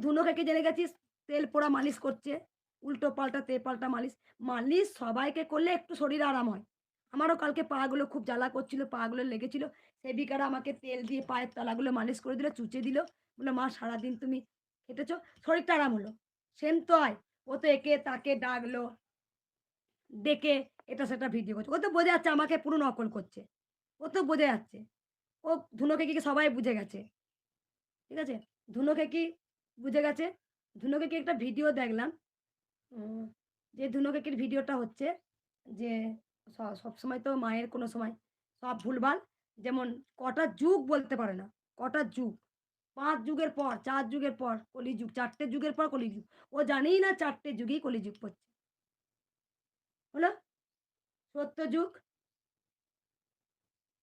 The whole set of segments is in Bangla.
ধুনো খেকে জেনে গেছিস তেল পোড়া মালিশ করছে। উল্টো পাল্টা পাল্টা মালিশ। মালিশ সবাইকে করলে একটু শরীরে আরাম হয়। আমারও কালকে পাগুলো খুব জ্বালা করছিল, পাগুলো লেগেছিল। সেবিকারা আমাকে তেল দিয়ে পায়ের তলাগুলো মালিশ করে দিল, চুচে দিল। বলল, "মা সারাদিন তুমি খেটেছ, শরীরটা আরাম হলো।" সেম তাই। ও তো একে তাকে ডাকলো, ডেকে এটা সেটা ভিডিও করছে। ও তো বোঝা যাচ্ছে আমাকে পুরো নকল করছে। ও তো বোঝা যাচ্ছে। ও ধুনো কেকিকে সবাই বুঝে গেছে। ঠিক আছে? ধুনো কেকি বুঝে গেছে। ধুনো কেকি একটা ভিডিও দেখলাম। উম যে ধুনো কেকির ভিডিওটা হচ্ছে যে সবসময় তো মায়ের কোনো সময় সব ভুলভাল। যেমন কটা যুগ বলতে পারে না। কটা যুগ। ৫ যুগের পর, ৪ যুগের পর কলিযুগ, ৪ টে যুগের পর কলিযুগ। ও জানেই না ৪ টে যুগেই কলিযুগ পড়ছে। হলো? সত্যযুগ,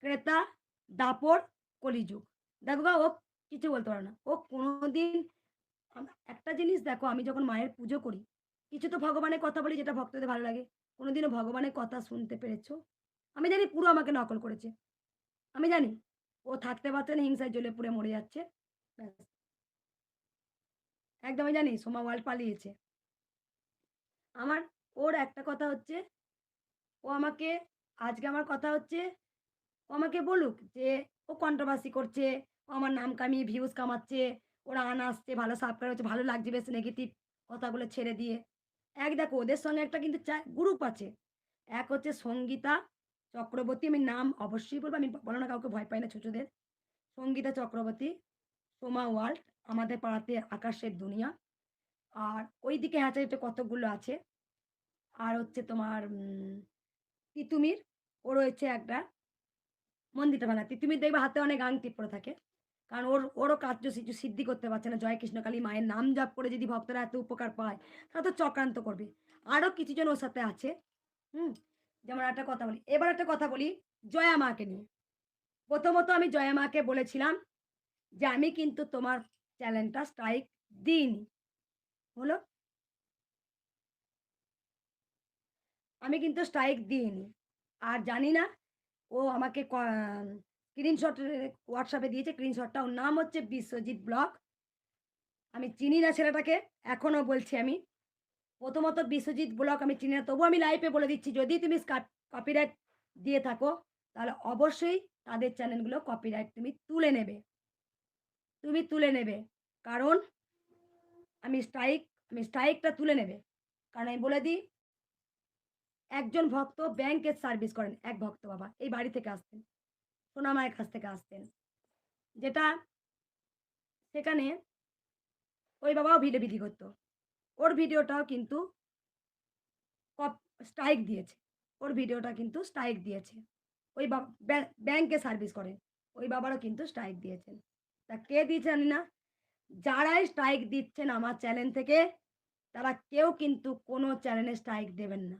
ক্রেতা, দাপর, কলিযুগ। দেখো গা ও কিছু বলতে পারে না। ও কোনদিন একটা জিনিস দেখো আমি যখন মায়ের পুজো করি, কিছু তো ভগবানের কথা বলি যেটা ভক্তদের ভালো লাগে। কোনদিনও ভগবানের কথা শুনতে পেরেছো? আমি জানি পুরো আমাকে নকল করেছে। আমি জানি। ও থাকতে পারছে না হিংসায় জ্বলে পুড়ে মরে যাচ্ছে। ব্যাস। একদম আমি জানি সোমা ওয়ার্ল্ড পালিয়েছে। আমার ওর একটা কথা হচ্ছে ও আমাকে আজকে আমার কথা হচ্ছে ও আমাকে বলুক যে ও কন্ট্রোভার্সি করছে, ও আমার নাম কামিয়ে ভিউজ কামাচ্ছে, ওর রান আসছে, ভালো সাবস্ক্রাইব হচ্ছে, ভালো লাগছে বেশ নেগেটিভ কথাগুলো ছেড়ে দিয়ে। এক দেখো ওদের সঙ্গে একটা কিন্তু গ্রুপ আছে। এক হচ্ছে সঙ্গীতা চক্রবর্তী, আমি নাম অবশ্যই বলবো, আমি বলো না কাউকে ভয় পাই না ছোটদের। সঙ্গীতা চক্রবর্তী, সোমা ওয়ার্ল্ড, আমাদের পাড়াতে আকাশের দুনিয়া। আর ওইদিকে হ্যাচারিতে কতকগুলো আছে। আর হচ্ছে তোমার তিতুমির, ও রয়েছে একটা। মন্দিরটা ভাঙা। তিতুমির দেখবে হাতে অনেক আংটি পরে থাকে। কারণ ওরও কার্য সিদ্ধি করতে পারছে না। জয় কৃষ্ণকালী মায়ের নাম জপ করে যদি ভক্তরা এত উপকার পায়, তাহলে তো চক্রান্ত করবে। আরো কিছুজন ওর সাথে আছে। হুম? যেমন একটা কথা বলি। এবার একটা কথা বলি জয়া মাকে নিয়ে। প্রথমত আমি জয়া মাকে বলেছিলাম যে, "আমি কিন্তু তোমার চ্যানেলটা স্ট্রাইক দিইনি।" হলো? আমি কিন্তু স্ট্রাইক দিইনি। আর জানি না ও আমাকে স্ক্রিনশট WhatsApp এ দিয়েছে। স্ক্রিনশটটা ওর নাম হচ্ছে বিশ্বজিৎ ব্লগ। আমি চিনি না ছেলেটাকে। এখনো বলছি আমি। প্রথমত বিশ্বজিৎ ব্লগ আমি চিনি না। তবুও আমি লাইভে বলে দিচ্ছি যদি তুমি কপিরাইট দিয়ে থাকো তাহলে অবশ্যই তাদের চ্যানেলগুলো কপিরাইট তুমি তুলে নেবে। তুমি তুলে নেবে। কারণ আমি স্ট্রাইক আমি স্ট্রাইকটা তুলে নেবে। কারণ আমি বলে দিই একজন ভক্ত ব্যাংকের সার্ভিস করেন। এক ভক্ত বাবা এই বাড়ি থেকে আসতেন। সোনামায়ের কাছ থেকে আসতেন। যেটা সেখানে ওই বাবাও ভিডিও বিক্রি করত। ওর ভিডিওটাও কিন্তু কপ স্ট্রাইক দিয়েছে। ওর ভিডিওটা কিন্তু স্ট্রাইক দিয়েছে। ওই ব্যাংকে সার্ভিস করে। ওই বাবারও কিন্তু স্ট্রাইক দিয়েছেন। তা কে দিয়েছে জানি না। যারাই স্ট্রাইক দিচ্ছেন আমার চ্যানেল থেকে, তারা কেউ কিন্তু কোনো চ্যানেলে স্ট্রাইক দেবেন না।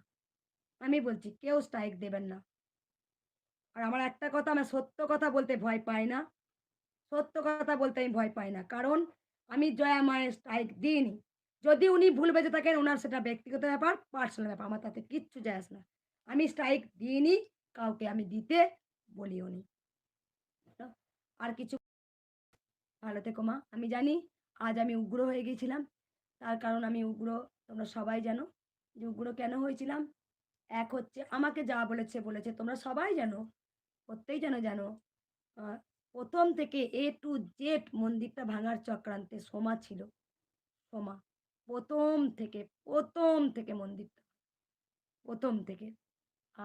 আমি বলছি কেউ স্ট্রাইক দেবেন না। আর আমার একটা কথা আমি সত্য কথা বলতে ভয় পাই না। সত্য কথা বলতে আমি ভয় পাই না। কারণ আমি জয়া মায়ের স্ট্রাইক দিইনি। যদি উনি ভুল বেঁচে থাকেন উনার সেটা ব্যক্তিগত ব্যাপার, পার্সোনাল ব্যাপার। আমার তাতে কিচ্ছু যায় আসে না। আমি স্ট্রাইক দিইনি, কাউকে আমি দিতে বলিওনি। তো আর কিছু ভালো থেকো মা। আমি জানি আজ আমি উগ্র হয়ে গিয়েছিলাম। তার কারণ আমি উগ্র তোমরা সবাই জানো যে উগ্র কেন হয়েছিলাম। এক হচ্ছে আমাকে যা বলেছে, বলেছে তোমরা সবাই জানো। প্রত্যেকেই জানো। আ ১ম থেকে A to Z মন্দিরটা ভাঙার চক্রান্তে সোমা ছিল। সোমা। ১ম থেকে, ১ম থেকে মন্দিরটা। ১ম থেকে। আ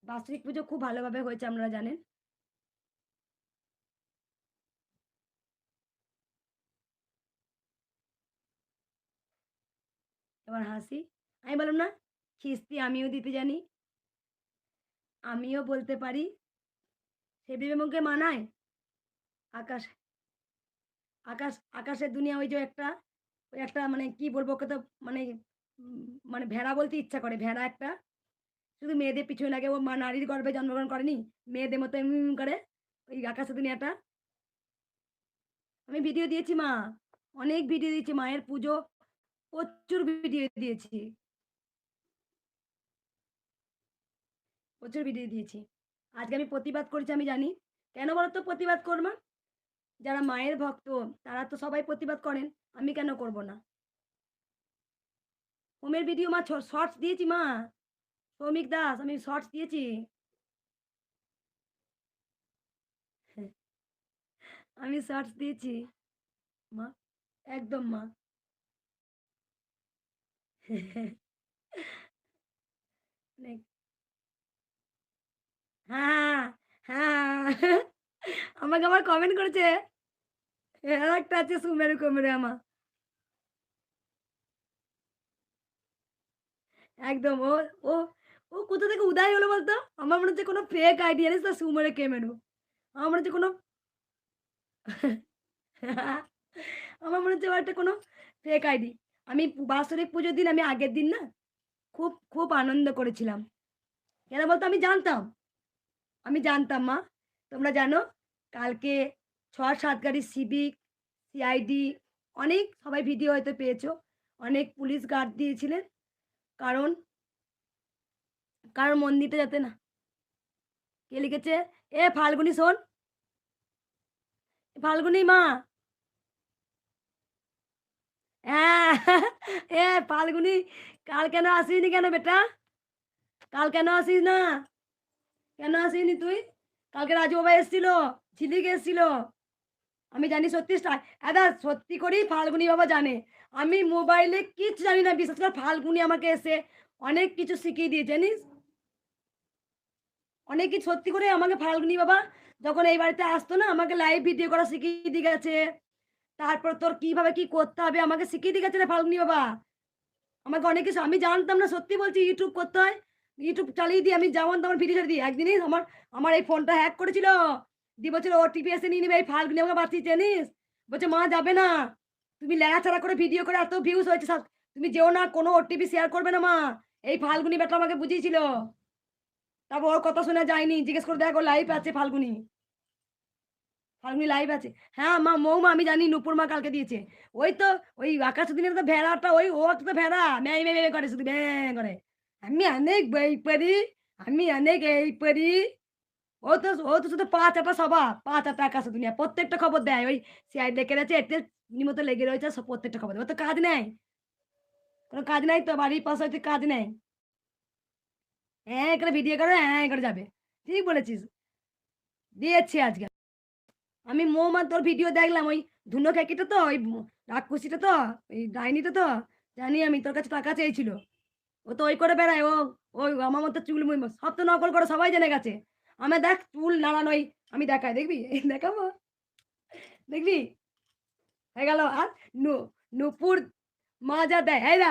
বাৎসরিক পুজো খুব ভালোভাবে হয়েছে আপনারা জানেন। এবার হাসি। আমি বললাম না, খিস্তি আমিও দিতে জানি। আমিও বলতে পারি। সে দেবে মুখে মানায়? আকাশ আকাশের দুনিয়া ওই যে একটা, ওই একটা মানে কি বলবো ওকে তো মানে উম মানে ভেড়া বলতে ইচ্ছা করে। ভেড়া একটা শুধু মেয়েদের পিছনে লাগে। ও মা নারীর গর্ভে জন্মগ্রহণ করেনি? মেয়েদের মতো করে ওই আকাশের দুনিয়াটা। আমি ভিডিও দিয়েছি মা। অনেক ভিডিও দিয়েছি। মায়ের পুজো প্রচুর ভিডিও দিয়েছি। প্রচুর ভিডিও দিয়েছি। আজকে আমি প্রতিবাদ করেছি আমি জানি। কেন বলো তো প্রতিবাদ করব? যারা মায়ের ভক্ত তারা তো সবাই প্রতিবাদ করেন। আমি কেন করব না? হোমের ভিডিও মা শর্টস দিয়েছি মা। সৌমিক দাস আমি শর্টস দিয়েছি। আমি শর্টস দিয়েছি মা। একদম মা। অনেক হ্যাঁ, হ্যাঁ। আমাকে আবার কমেন্ট করেছে। আরেকটা আছে সুমেরু কুমেরু আমা। একদম ও ও কোথা থেকে উদয় হলো বলতো? আমার মনে হচ্ছে কোনো ফেক আইডি জানিস তো সুমেরু কেমেরু। আমার মনে হচ্ছে কোনো আমার মনে হচ্ছে ও একটা কোনো ফেক আইডি। আমি বাৎসরিক পুজোর দিন আমি আগের দিন না খুব আনন্দ করেছিলাম। কেন বলতো আমি জানতাম মা। তোমরা জানো কালকে ৬-৭ গাড়ি সিভিক, সিআইডি অনেক সবাই ভিডিও হয়তো পেয়েছো। অনেক পুলিশ গার্ড দিয়েছিলেন। কারণ, কারণ মন্দিরটা যাতে না কে লিখেছে? এ ফাল্গুনি শোন, ফাল্গুনি মা। হ্যাঁ, এ ফাল্গুনি কাল কেন আসিসনি কেন বেটা? কাল কেন আসিস না? কেন আসিসনি তুই? কালকে রাজু বাবা এসছিল, ঝিলিক এসছিল। আমি জানি সত্যি সত্যি করেই ফাল্গুনি বাবা জানে। আমি মোবাইলে কিচ্ছু জানি না। বিশেষ করে ফাল্গুনি আমাকে এসে অনেক কিছু শিখিয়ে দিয়েছে জানিস? অনেক কিছু সত্যি করে আমাকে ফাল্গুনি বাবা যখন এই বাড়িতে আসতো না আমাকে লাইভ ভিডিও করা শিখিয়ে দিয়ে গেছে। তারপর তোর কিভাবে কি করতে হবে আমাকে শিখিয়ে দিয়ে গেছে রে ফাল্গুনি বাবা। আমাকে অনেক কিছু আমি জানতাম না সত্যি বলছি YouTube করতে হয়। YouTube চালিয়ে দিয়ে আমি যেমন তেমন ভিডিও ছেড়ে দিই। একদিনই আমার আমার এই ফোনটা হ্যাক করেছিল। দিয়ে বলছিল ওটিপি এসে নিয়ে নিবে এই ফাল্গুনি আমাকে বাঁচিয়েছে জানিস? বলছে মা যাবে না। তুমি ল্যাড়াছাড়া করে ভিডিও করে এত ভিউজ হয়েছে তুমি যেও না কোনো ওটিপি শেয়ার করবে না মা। এই ফাল্গুনি ব্যাটা আমাকে বুঝিয়েছিল। তারপর ওর কথা শুনে যায়নি। জিজ্ঞেস করে দেখ ও লাইভ আছে ফাল্গুনি। ফাল্গুনি লাইভ আছে। হ্যাঁ, মা মৌমা আমি জানি নূপুর মা কালকে দিয়েছে। ওই তো ওই আকাশুদ্দিনের তো ভেড়াটা ও একটা ভেড়া। ম্যাই, ম্যাই, ম্যাই করে শুধু ম্যাঁ করে। আমি অনেক বই পড়ি, আমি অনেক এই পড়ি। ও তো শুধু ৫ আটা সভা, ৫ আটা আকাশদ্দিনিয়া। প্রত্যেকটা খবর দেয়। ওই সিআইডি ডেকে রেখেছে এতে মতো লেগে রয়েছে প্রত্যেকটা খবর দেয়। ওর তো কাজ নেই। কোন কাজ নাই তো বাড়ির পাশে হয়তো কাজ নেই। হ্যাঁ, করে ভিডিও করে হ্যাঁ করে যাবে। ঠিক বলেছিস। দিয়েছি আজকে। আমি মৌমার তোর ভিডিও দেখলাম ওই ধুনো খেকিটা তো ওই রাক্ষসীটা তো ওই ডাইনিটা তো জানি আমি তোর কাছে টাকা চেয়েছিল। ও তো ওই করে বেড়ায় ওই আমার মতো চুল মুই সব তো নকল করে সবাই জেনে গেছে। আমার দেখ চুল নাড়ানোই আমি দেখাই দেখবি? দেখাবো? দেখবি? হয়ে গেল আর নু নুপুর মজা দেয়। এই না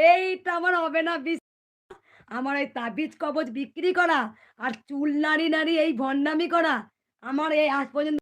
এইটা আমার হবে না আমার এই তাবিজ কবজ বিক্রি করা আর চুল নাড়ি এই ভণ্ডামি করা আমার এই আজ পর্যন্ত